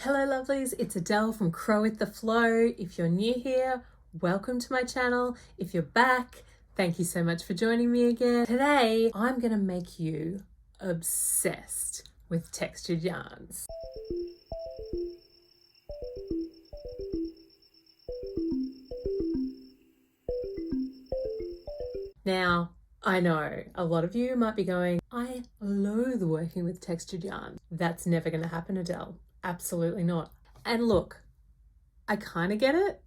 Hello lovelies, it's Adele from Crow with the Flow. If you're new here, welcome to my channel. If you're back, thank you so much for joining me again. Today, I'm gonna make you obsessed with textured yarns. Now, I know a lot of you might be going, I loathe working with textured yarns. That's never gonna happen, Adele. Absolutely not. And look, I kind of get it.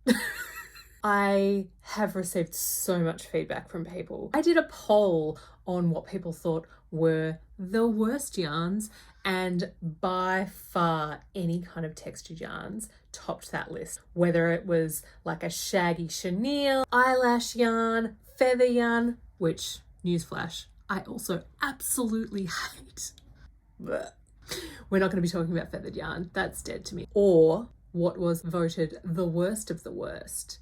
I have received so much feedback from people. I did a poll on what people thought were the worst yarns, and by far any kind of textured yarns topped that list. Whether it was like a shaggy chenille, eyelash yarn, feather yarn, which, newsflash, I also absolutely hate. Blech. We're not going to be talking about feathered yarn. That's dead to me. Or what was voted the worst of the worst,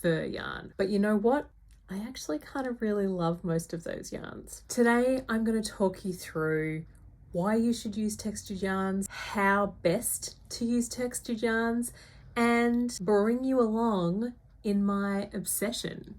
fur yarn. But you know what? I actually kind of really love most of those yarns. Today, I'm going to talk you through why you should use textured yarns, how best to use textured yarns, and bring you along in my obsession.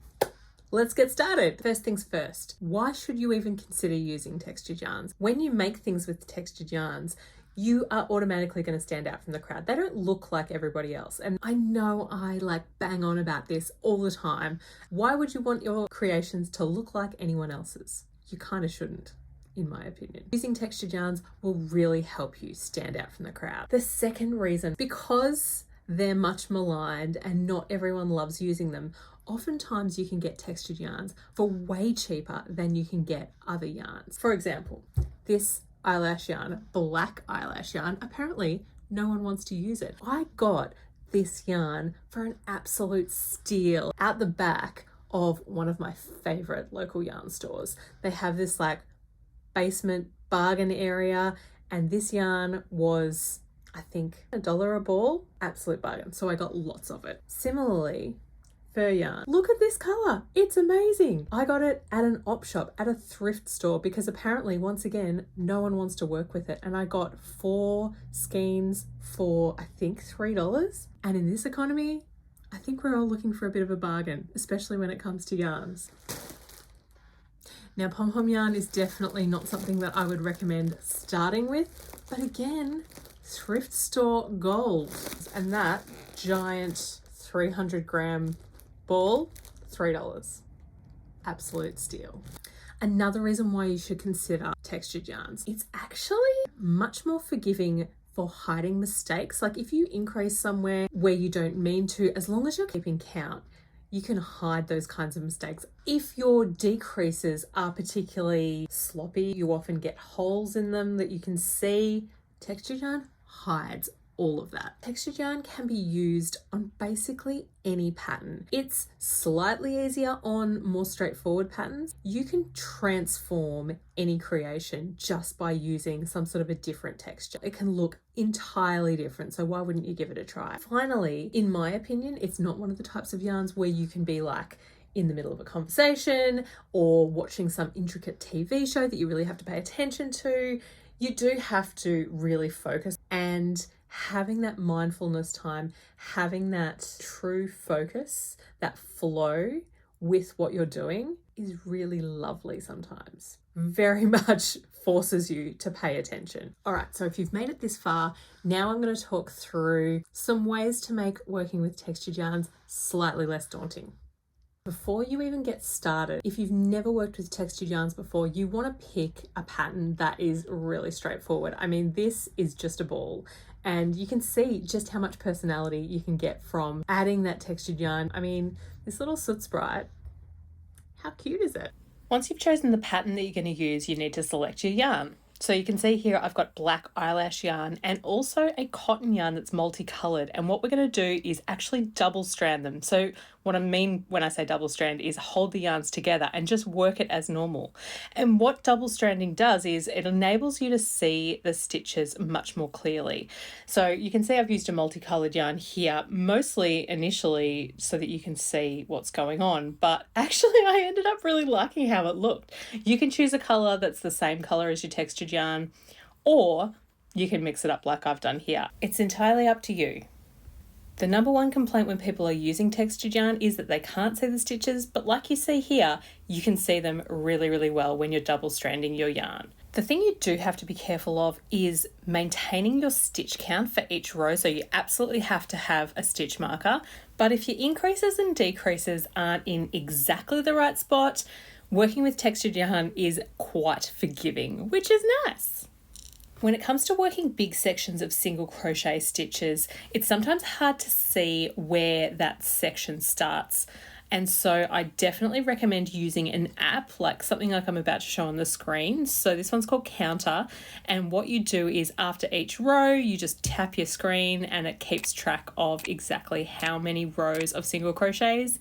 Let's get started. First things first, why should you even consider using textured yarns? When you make things with textured yarns, you are automatically going to stand out from the crowd. They don't look like everybody else. And I know I bang on about this all the time. Why would you want your creations to look like anyone else's? You kind of shouldn't, in my opinion. Using textured yarns will really help you stand out from the crowd. The second reason, because they're much maligned and not everyone loves using them, oftentimes you can get textured yarns for way cheaper than you can get other yarns. For example, this eyelash yarn, black eyelash yarn, apparently no one wants to use it. I got this yarn for an absolute steal out the back of one of my favorite local yarn stores. They have this basement bargain area, and this yarn was, I think, $1 a ball. Absolute bargain. So I got lots of it. Similarly, fur yarn. Look at this color. It's amazing. I got it at an op shop, at a thrift store, because apparently, once again, no one wants to work with it. And I got 4 skeins for, I think, $3. And in this economy, I think we're all looking for a bit of a bargain, especially when it comes to yarns. Now, pom-pom yarn is definitely not something that I would recommend starting with, but again, thrift store gold. And that giant 300 gram ball, $3. Absolute steal. Another reason why you should consider textured yarns, it's actually much more forgiving for hiding mistakes. Like if you increase somewhere where you don't mean to, as long as you're keeping count, you can hide those kinds of mistakes. If your decreases are particularly sloppy, you often get holes in them that you can see. Textured yarn hides all of that. Textured yarn can be used on basically any pattern. It's slightly easier on more straightforward patterns. You can transform any creation just by using some sort of a different texture. It can look entirely different, so why wouldn't you give it a try? Finally, in my opinion, it's not one of the types of yarns where you can be in the middle of a conversation or watching some intricate TV show that you really have to pay attention to. You do have to really focus, and having that mindfulness time, having that true focus, that flow with what you're doing is really lovely sometimes. Very much forces you to pay attention. All right, so if you've made it this far, now I'm going to talk through some ways to make working with textured yarns slightly less daunting. Before you even get started, if you've never worked with textured yarns before, you want to pick a pattern that is really straightforward. I mean, this is just a ball, and you can see just how much personality you can get from adding that textured yarn. I mean, this little soot sprite, how cute is it? Once you've chosen the pattern that you're going to use, you need to select your yarn. So you can see here I've got black eyelash yarn and also a cotton yarn that's multicolored. And what we're going to do is actually double strand them. So what I mean when I say double strand is hold the yarns together and just work it as normal. And what double stranding does is it enables you to see the stitches much more clearly. So you can see I've used a multicolored yarn here, mostly initially so that you can see what's going on. But actually I ended up really liking how it looked. You can choose a color that's the same color as your textured yarn, or you can mix it up like I've done here. It's entirely up to you. The number one complaint when people are using textured yarn is that they can't see the stitches, but like you see here, you can see them really, really well when you're double stranding your yarn. The thing you do have to be careful of is maintaining your stitch count for each row, so you absolutely have to have a stitch marker, but if your increases and decreases aren't in exactly the right spot, working with textured yarn is quite forgiving, which is nice. When it comes to working big sections of single crochet stitches, it's sometimes hard to see where that section starts. And so I definitely recommend using an app, like something like I'm about to show on the screen. So this one's called Counter. And what you do is after each row, you just tap your screen and it keeps track of exactly how many rows of single crochets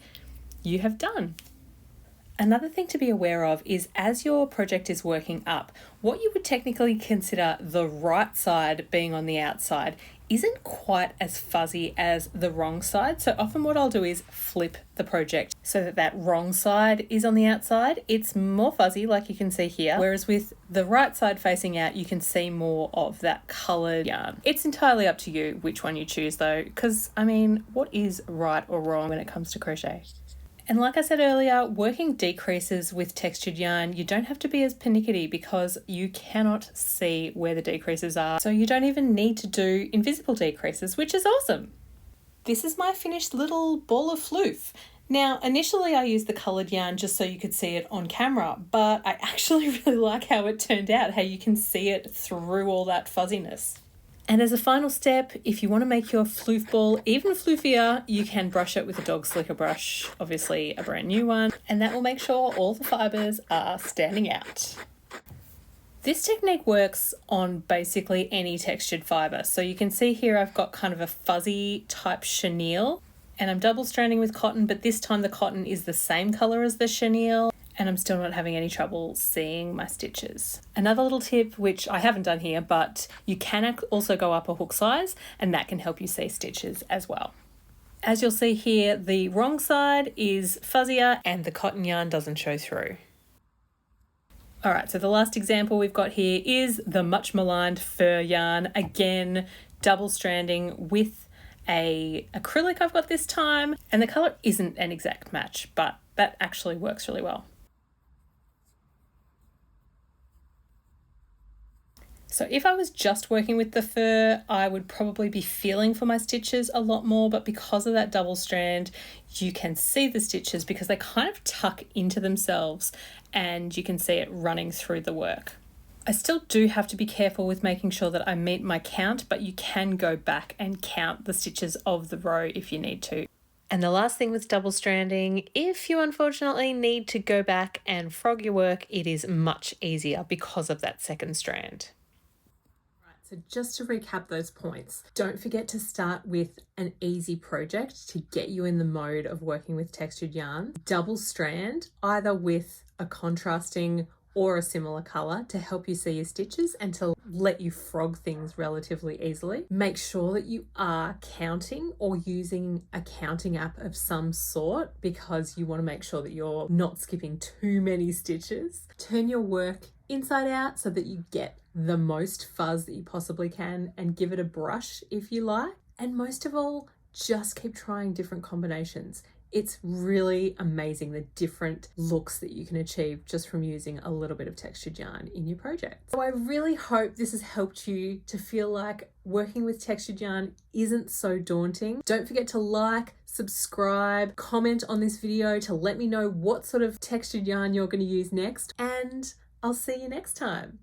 you have done. Another thing to be aware of is as your project is working up, what you would technically consider the right side being on the outside isn't quite as fuzzy as the wrong side. So often what I'll do is flip the project so that that wrong side is on the outside. It's more fuzzy like you can see here, whereas with the right side facing out, you can see more of that colored yarn. It's entirely up to you which one you choose though, because I mean, what is right or wrong when it comes to crochet? And like I said earlier, working decreases with textured yarn, you don't have to be as pernickety because you cannot see where the decreases are. So you don't even need to do invisible decreases, which is awesome. This is my finished little ball of floof. Now, initially I used the coloured yarn just so you could see it on camera, but I actually really like how it turned out, how you can see it through all that fuzziness. And as a final step, if you want to make your floof ball even floofier, you can brush it with a dog slicker brush, obviously a brand new one, and that will make sure all the fibres are standing out. This technique works on basically any textured fibre. So you can see here I've got kind of a fuzzy type chenille, and I'm double stranding with cotton, but this time the cotton is the same colour as the chenille, and I'm still not having any trouble seeing my stitches. Another little tip, which I haven't done here, but you can also go up a hook size and that can help you see stitches as well. As you'll see here, the wrong side is fuzzier and the cotton yarn doesn't show through. All right, so the last example we've got here is the much maligned fur yarn. Again, double stranding with a acrylic I've got this time, and the colour isn't an exact match, but that actually works really well. So if I was just working with the fur, I would probably be feeling for my stitches a lot more, but because of that double strand, you can see the stitches because they kind of tuck into themselves and you can see it running through the work. I still do have to be careful with making sure that I meet my count, but you can go back and count the stitches of the row if you need to. And the last thing with double stranding, if you unfortunately need to go back and frog your work, it is much easier because of that second strand. So just to recap those points, don't forget to start with an easy project to get you in the mode of working with textured yarn. Double strand, either with a contrasting or a similar colour to help you see your stitches and to let you frog things relatively easily. Make sure that you are counting or using a counting app of some sort because you want to make sure that you're not skipping too many stitches. Turn your work inside out so that you get the most fuzz that you possibly can and give it a brush if you like. And most of all, just keep trying different combinations. It's really amazing the different looks that you can achieve just from using a little bit of textured yarn in your project. So I really hope this has helped you to feel like working with textured yarn isn't so daunting. Don't forget to like, subscribe, comment on this video to let me know what sort of textured yarn you're going to use next, and I'll see you next time.